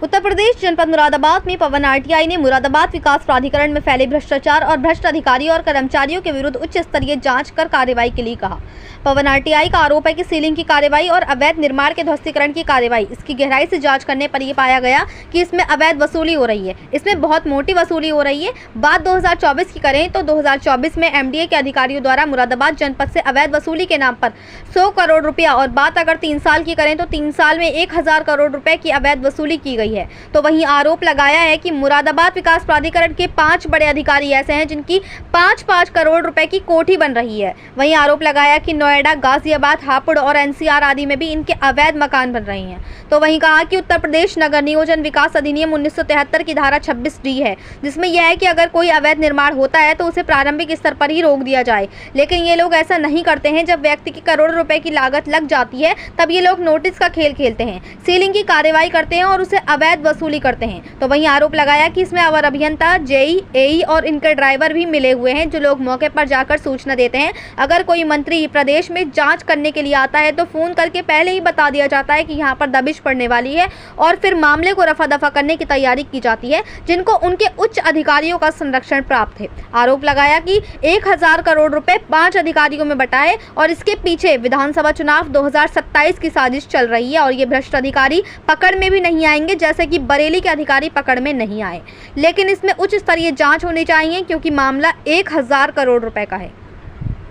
उत्तर प्रदेश जनपद मुरादाबाद में पवन आरटीआई ने मुरादाबाद विकास प्राधिकरण में फैले भ्रष्टाचार और भ्रष्ट अधिकारियों और कर्मचारियों के विरुद्ध उच्च स्तरीय जांच कर कार्रवाई के लिए कहा। पवन आरटीआई का आरोप है कि सीलिंग की कार्रवाई और अवैध निर्माण के ध्वस्तीकरण की कार्रवाई, इसकी गहराई से जांच करने पर यह पाया गया कि इसमें अवैध वसूली हो रही है। इसमें बहुत मोटी वसूली हो रही है। बात 2024 की करें तो 2024 में एमडीए के अधिकारियों द्वारा मुरादाबाद जनपद से अवैध वसूली के नाम पर 100 करोड़ रुपया, और बात अगर 3 साल की करें तो 3 साल में 1000 करोड़ रुपए की अवैध वसूली की गई है। तो वहीं आरोप लगाया है कि मुरादाबाद विकास प्राधिकरण के 5 बड़े अधिकारी ऐसे हैं जिनकी 5-5 करोड़ रुपए की कोठी बन रही है। वहीं आरोप लगाया कि नोएडा, गाजियाबाद, हापुड़ और एनसीआर आदि में भी इनके अवैध मकान बन रहे हैं। तो वहीं कहा कि उत्तर प्रदेश नगर नियोजन विकास अधिनियम 1973 की धारा 26D है, जिसमें यह है कि अगर कोई अवैध निर्माण होता है तो उसे प्रारंभिक स्तर पर ही रोक दिया जाए। लेकिन ये लोग ऐसा नहीं करते हैं। जब व्यक्ति की करोड़ों रुपए की लागत लग जाती है तब ये लोग नोटिस का खेल खेलते हैं, सीलिंग की कार्रवाई करते हैं और उसे अवैध वसूली करते हैं। तो वहीं आरोप लगाया कि इसमें अवर अभियंता, जेई, एई और इनके ड्राइवर भी मिले हुए हैं, जो लोग मौके पर जाकर सूचना देते हैं। अगर कोई मंत्री प्रदेश में जांच करने के लिए आता है तो फोन करके पहले ही बता दिया जाता है कि यहाँ पर दबिश पड़ने वाली है, और फिर मामले को रफा दफा करने की तैयारी की जाती है, जिनको उनके उच्च अधिकारियों का संरक्षण प्राप्त है। आरोप लगाया कि 1000 करोड़ रुपए 5 अधिकारियों में बंटाए और इसके पीछे विधानसभा चुनाव 2027 की साजिश चल रही है, और ये भ्रष्ट अधिकारी पकड़ में भी नहीं आएंगे, जैसे कि बरेली के अधिकारी पकड़ में नहीं आए। लेकिन इसमें उच्च स्तरीय जांच होनी चाहिए, क्योंकि मामला 1000 करोड़ रुपए का है।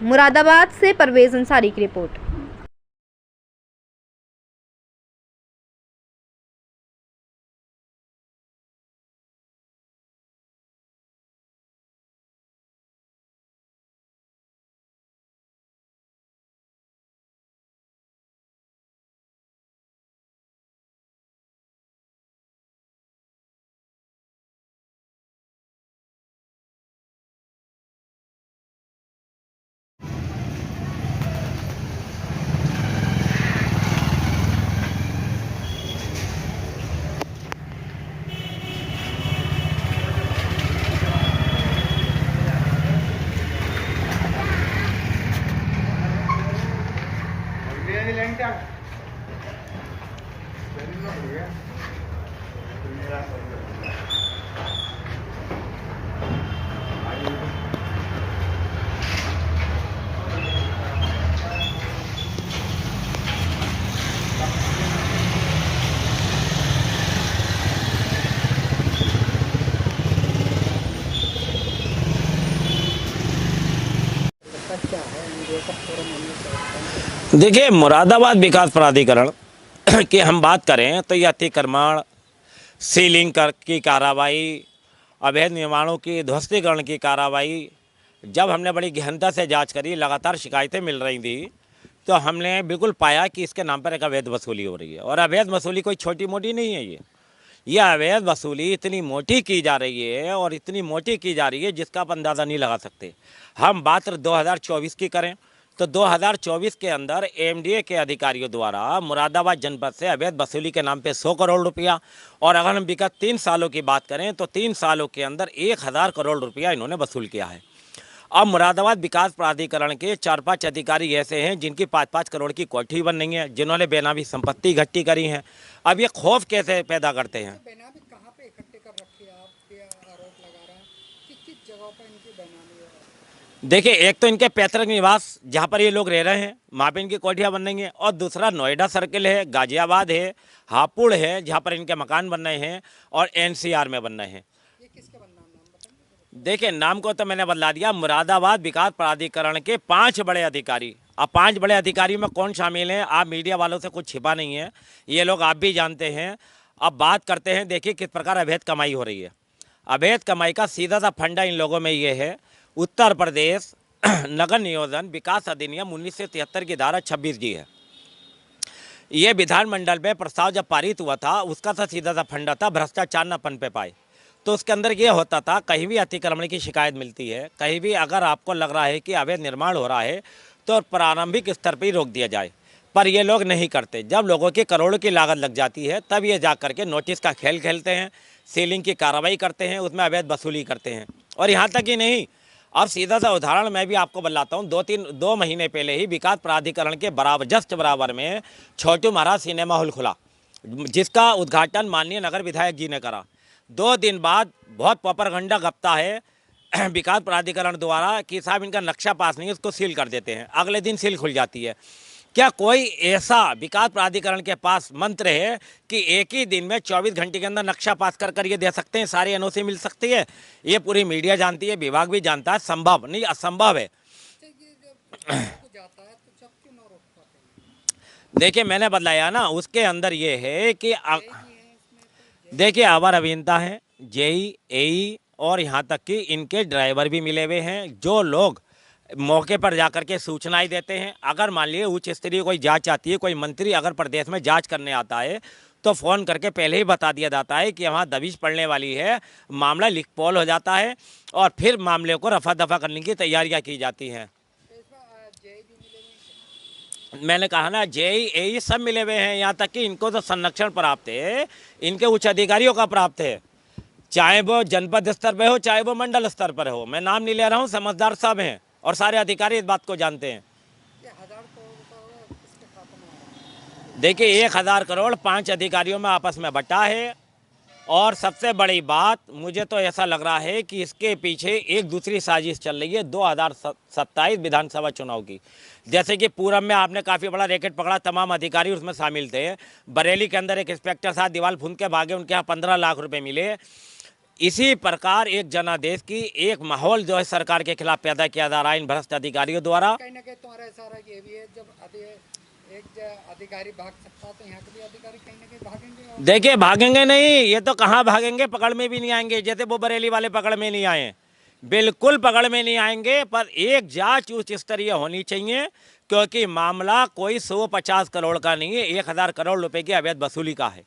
मुरादाबाद से परवेज अंसारी की रिपोर्ट। देखिए, मुरादाबाद विकास प्राधिकरण की हम बात करें तो यह अतिक्रमण, सीलिंग की कार्रवाई, अवैध निर्माणों की ध्वस्तीकरण की कार्रवाई, जब हमने बड़ी गहनता से जांच करी, लगातार शिकायतें मिल रही थी, तो हमने बिल्कुल पाया कि इसके नाम पर एक अवैध वसूली हो रही है। और अवैध वसूली कोई छोटी मोटी नहीं है। ये अवैध वसूली इतनी मोटी की जा रही है, और इतनी मोटी की जा रही है जिसका आप अंदाज़ा नहीं लगा सकते। हम बात 2024 की करें तो 2024 के अंदर एमडीए के अधिकारियों द्वारा मुरादाबाद जनपद से अवैध वसूली के नाम पे 100 करोड़ रुपया, और अगर हम विगत 3 सालों की बात करें तो 3 सालों के अंदर 1000 करोड़ रुपया इन्होंने वसूल किया है। अब मुरादाबाद विकास प्राधिकरण के 4-5 अधिकारी ऐसे हैं जिनकी 5-5 करोड़ की कोठी बन रही है, जिन्होंने बेनामी संपत्ति इकट्ठी करी है। अब ये खौफ कैसे पैदा करते हैं? बेनामी कहाँ पे इकट्ठे कर रखी है? आप ये आरोप लगा रहे हैं कि किस जगह पर इनकी बेनामी है? देखिए, एक तो इनके पैतृक निवास जहाँ पर ये लोग रह रहे हैं, वहाँ पे इनकी कोठियाँ बन रही हैं, और दूसरा नोएडा सर्किल है, गाजियाबाद है, हापुड़ है, जहाँ पर इनके मकान बन रहे हैं, और एनसीआर में बन रहे हैं। ये किसके बनना नाम बताएंगे? देखिए, नाम को तो मैंने बदला दिया। मुरादाबाद विकास प्राधिकरण के 5 बड़े अधिकारी। अब 5 बड़े अधिकारी में कौन शामिल हैं, आप मीडिया वालों से कुछ छिपा नहीं है, ये लोग आप भी जानते हैं। अब बात करते हैं, देखिए किस प्रकार अवैध कमाई हो रही है। अवैध कमाई का सीधा सा फंडा इन लोगों में ये है, उत्तर प्रदेश नगर नियोजन विकास अधिनियम 1973 की धारा 26D है। ये विधानमंडल में प्रस्ताव जब पारित हुआ था, उसका सा सीधा सा फंडा था भ्रष्टाचार न पनपे पाए। तो उसके अंदर ये होता था, कहीं भी अतिक्रमण की शिकायत मिलती है, कहीं भी अगर आपको लग रहा है कि अवैध निर्माण हो रहा है तो प्रारंभिक स्तर पर ही रोक दिया जाए। पर ये लोग नहीं करते। जब लोगों की करोड़ों की लागत लग जाती है तब ये जा करके नोटिस का खेल खेलते हैं, सीलिंग की कार्रवाई करते हैं, उसमें अवैध वसूली करते हैं। और यहाँ तक ही नहीं, अब सीधा सा उदाहरण मैं भी आपको बताता हूँ। 2 महीने पहले ही विकास प्राधिकरण के बराबर जस्ट बराबर में छोटू महाराज सिनेमा हॉल खुला, जिसका उद्घाटन माननीय नगर विधायक जी ने करा। 2 दिन बाद बहुत प्रोपेगेंडा गप्ता है विकास प्राधिकरण द्वारा कि साहब इनका नक्शा पास नहीं है, उसको सील कर देते हैं। अगले दिन सील खुल जाती है। क्या कोई ऐसा विकास प्राधिकरण के पास मंत्र है कि एक ही दिन में 24 घंटे के अंदर नक्शा पास कर ये दे सकते हैं, सारी एनओसी मिल सकती है? ये पूरी मीडिया जानती है, विभाग भी जानता है, संभव नहीं, असंभव है। अच्छा, ये जब जाता है तो जब क्यों ना रोक पाते? देखिए मैंने बताया ना, उसके अंदर ये है कि ये है इसमें तो देखिए अवर अभियंता है, जेई, एई और यहाँ तक कि इनके ड्राइवर भी मिले हुए हैं, जो लोग मौके पर जाकर के सूचनाएं देते हैं। अगर मान लीजिए उच्च स्तरीय कोई जांच आती है, कोई मंत्री अगर प्रदेश में जांच करने आता है तो फ़ोन करके पहले ही बता दिया जाता है कि वहाँ दबिश पड़ने वाली है, मामला लिख पोल हो जाता है और फिर मामले को रफा दफा करने की तैयारियाँ की जाती हैं। इसमें जेई भी मिले हुए हैं। मैंने कहा ना, जेई एई सब मिले हुए हैं, यहाँ तक कि इनको तो संरक्षण प्राप्त है, इनके उच्च अधिकारियों का प्राप्त है, चाहे वो जनपद स्तर पे हो चाहे वो मंडल स्तर पर हो। मैं नाम नहीं ले रहा हूँ, समझदार सब हैं और सारे अधिकारी इस बात को जानते हैं। ये 1000 करोड़ रुपए किसके खाते में आ रहा है? देखिए 1000 करोड़ 5 अधिकारियों में आपस में बंटा है। और सबसे बड़ी बात, मुझे तो ऐसा लग रहा है कि इसके पीछे एक दूसरी साजिश चल रही है 2027 विधानसभा चुनाव की। जैसे कि पूरब में आपने काफ़ी बड़ा रैकेट पकड़ा, तमाम अधिकारी उसमें शामिल थे। बरेली के अंदर एक इंस्पेक्टर साहब दीवार फूंद के भागे, उनके यहाँ 15 लाख रुपए मिले। इसी प्रकार एक जनादेश की एक माहौल जो है सरकार के खिलाफ पैदा किया जा रहा है इन भ्रष्ट अधिकारियों द्वारा। कहीं ना कहीं तुम्हारा इशारा ये भी है, जब एक अधिकारी भाग सकता तो यहाँ के भी अधिकारी कहीं ना कहीं भागेंगे। और देखिए भागेंगे नहीं, ये तो कहाँ भागेंगे, पकड़ में भी नहीं आएंगे। जैसे वो बरेली वाले पकड़ में नहीं आए, बिल्कुल पकड़ में नहीं आएंगे। पर एक जांच उच्च स्तरीय होनी चाहिए, क्योंकि मामला कोई 150 करोड़ का नहीं है, 1000 करोड़ रुपए की अवैध वसूली का है।